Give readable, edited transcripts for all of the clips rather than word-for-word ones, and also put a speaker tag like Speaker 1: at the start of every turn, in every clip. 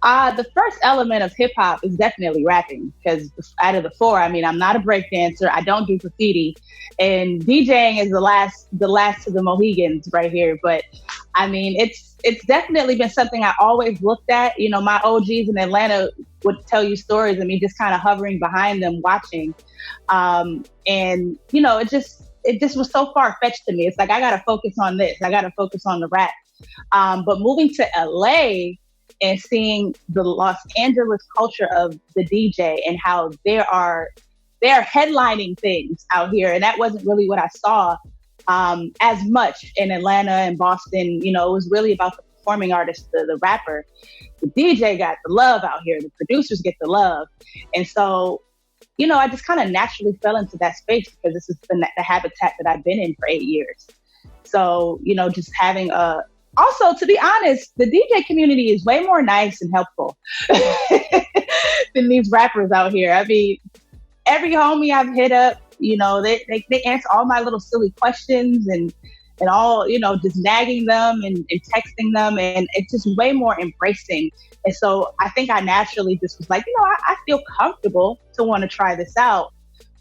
Speaker 1: The first element of hip hop is definitely rapping because out of the four, I mean, I'm not a break dancer. I don't do graffiti, and DJing is the last of the Mohegans right here. But I mean, it's definitely been something I always looked at. You know, my OGs in Atlanta would tell you stories of me just kind of hovering behind them watching, and you know, it just was so far fetched to me. It's like I gotta focus on this. I gotta focus on the rap. But moving to LA and seeing the Los Angeles culture of the DJ and how they're headlining things out here. And that wasn't really what I saw as much in Atlanta and Boston. You know, it was really about the performing artist, the rapper. The DJ got the love out here. The producers get the love. And so, you know, I just kind of naturally fell into that space because this has been the habitat that I've been in for 8 years. So, you know, just having also, to be honest, the DJ community is way more nice and helpful than these rappers out here. I mean, every homie I've hit up, you know, they answer all my little silly questions and all, you know, just nagging them and texting them. And it's just way more embracing. And so I think I naturally just was like, you know, I feel comfortable to want to try this out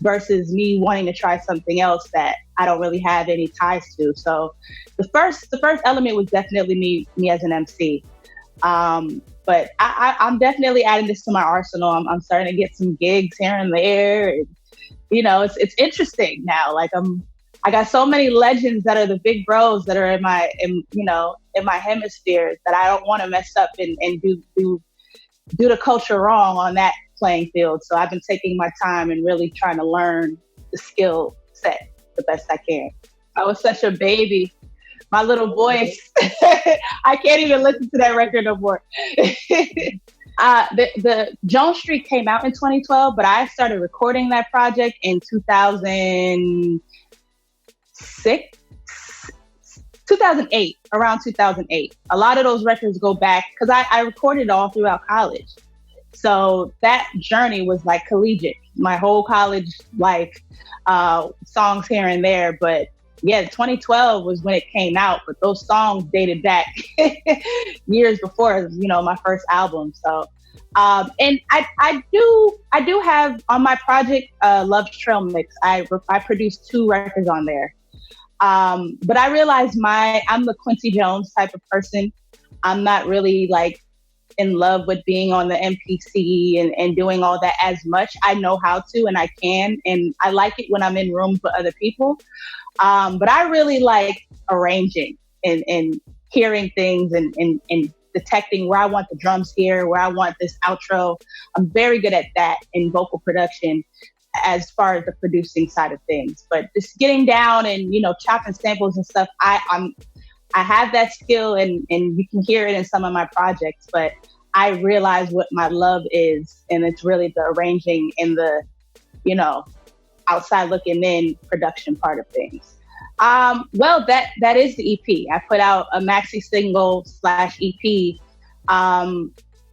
Speaker 1: versus me wanting to try something else that I don't really have any ties to. So the first element was definitely me as an MC. But I'm definitely adding this to my arsenal. I'm starting to get some gigs here and there. And, you know, it's interesting now. Like I got so many legends that are the big bros that are in my hemisphere that I don't want to mess up and do the culture wrong on that playing field. So I've been taking my time and really trying to learn the skill set the best I can. I was such a baby. My little voice, I can't even listen to that record no more. The Jones Street came out in 2012, but I started recording that project in 2008, around 2008. A lot of those records go back because I recorded all throughout college. So that journey was like collegiate, my whole college life, songs here and there. But yeah, 2012 was when it came out, but those songs dated back years before, you know, my first album. So, and I do have on my project, Love's Trail Mix. I produced 2 records on there. But I realized I'm the Quincy Jones type of person. I'm not really like in love with being on the MPC and doing all that as much. I know how to, and I can, and I like it when I'm in rooms with other people. But I really like arranging and hearing things and detecting where I want the drums here, where I want this outro. I'm very good at that in vocal production as far as the producing side of things. But just getting down and, you know, chopping samples and stuff, I have that skill and you can hear it in some of my projects, but I realize what my love is, and it's really the arranging and the, you know, outside looking in production part of things. Well, that is the EP. I put out a maxi single / EP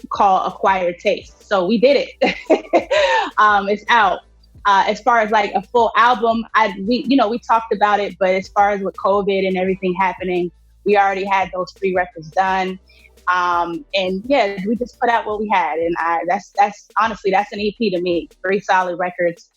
Speaker 1: called Acquired Taste. So we did it. It's out. As far as like a full album, we talked about it, but as far as with COVID and everything happening, we already had those 3 records done. And yeah, we just put out what we had. And that's honestly, that's an EP to me. 3 solid records.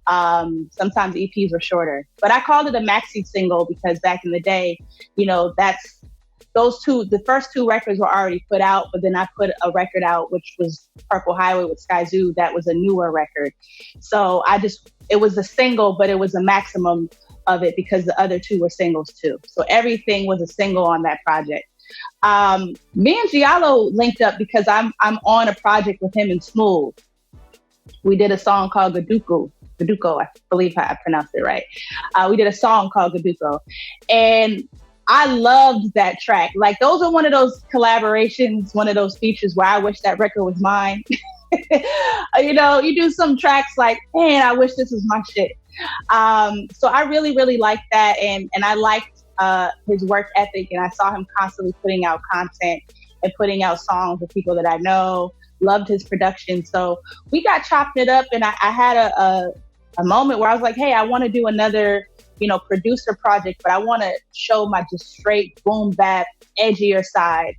Speaker 1: Sometimes EPs were shorter, but I called it a maxi single because back in the day, you know, the first 2 records were already put out, but then I put a record out, which was Purple Highway with Sky Zoo. That was a newer record. So it was a single, but it was a maximum of it because the other 2 were singles too. So everything was a single on that project. Me and Giallo linked up because I'm on a project with him and Smooth. We did a song called Gaduko, I believe I pronounced it right. We did a song called Gaduko, and I loved that track. Like, those are one of those collaborations, one of those features where I wish that record was mine. You know, you do some tracks like, man, I wish this was my shit. So I really, really liked that. And I liked his work ethic. And I saw him constantly putting out content and putting out songs with people that I know. Loved his production. So we got chopped it up. And I had a moment where I was like, hey, I want to do another, you know, producer project, but I want to show my just straight boom bap, edgier side.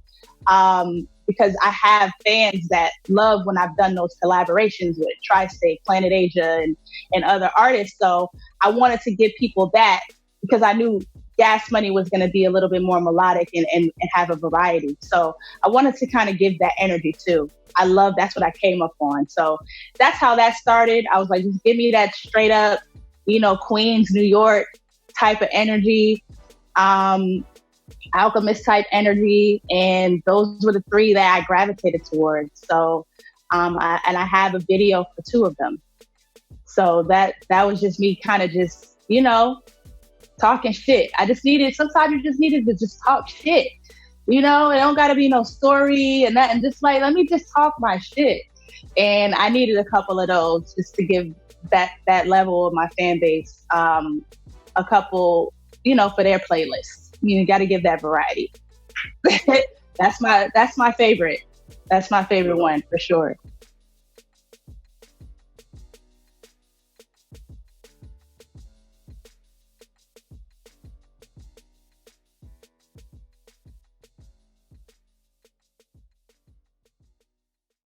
Speaker 1: because I have fans that love when I've done those collaborations with Tri-State, Planet Asia, and other artists. So I wanted to give people that because I knew Gas Money was going to be a little bit more melodic and have a variety. So I wanted to kind of give that energy too. That's what I came up on. So that's how that started. I was like, just give me that straight up, Queens, New York type of energy, Alchemist type energy. And those were the three that I gravitated towards. So, I have a video for two of them. So that was just me kind of just, talking shit. Sometimes you just needed to just talk shit. It don't gotta be no story and that, and just like, let me just talk my shit. And I needed a couple of those just to give that level of my fan base a couple, for their playlists. You got to give that variety. That's my favorite. That's my favorite one for sure.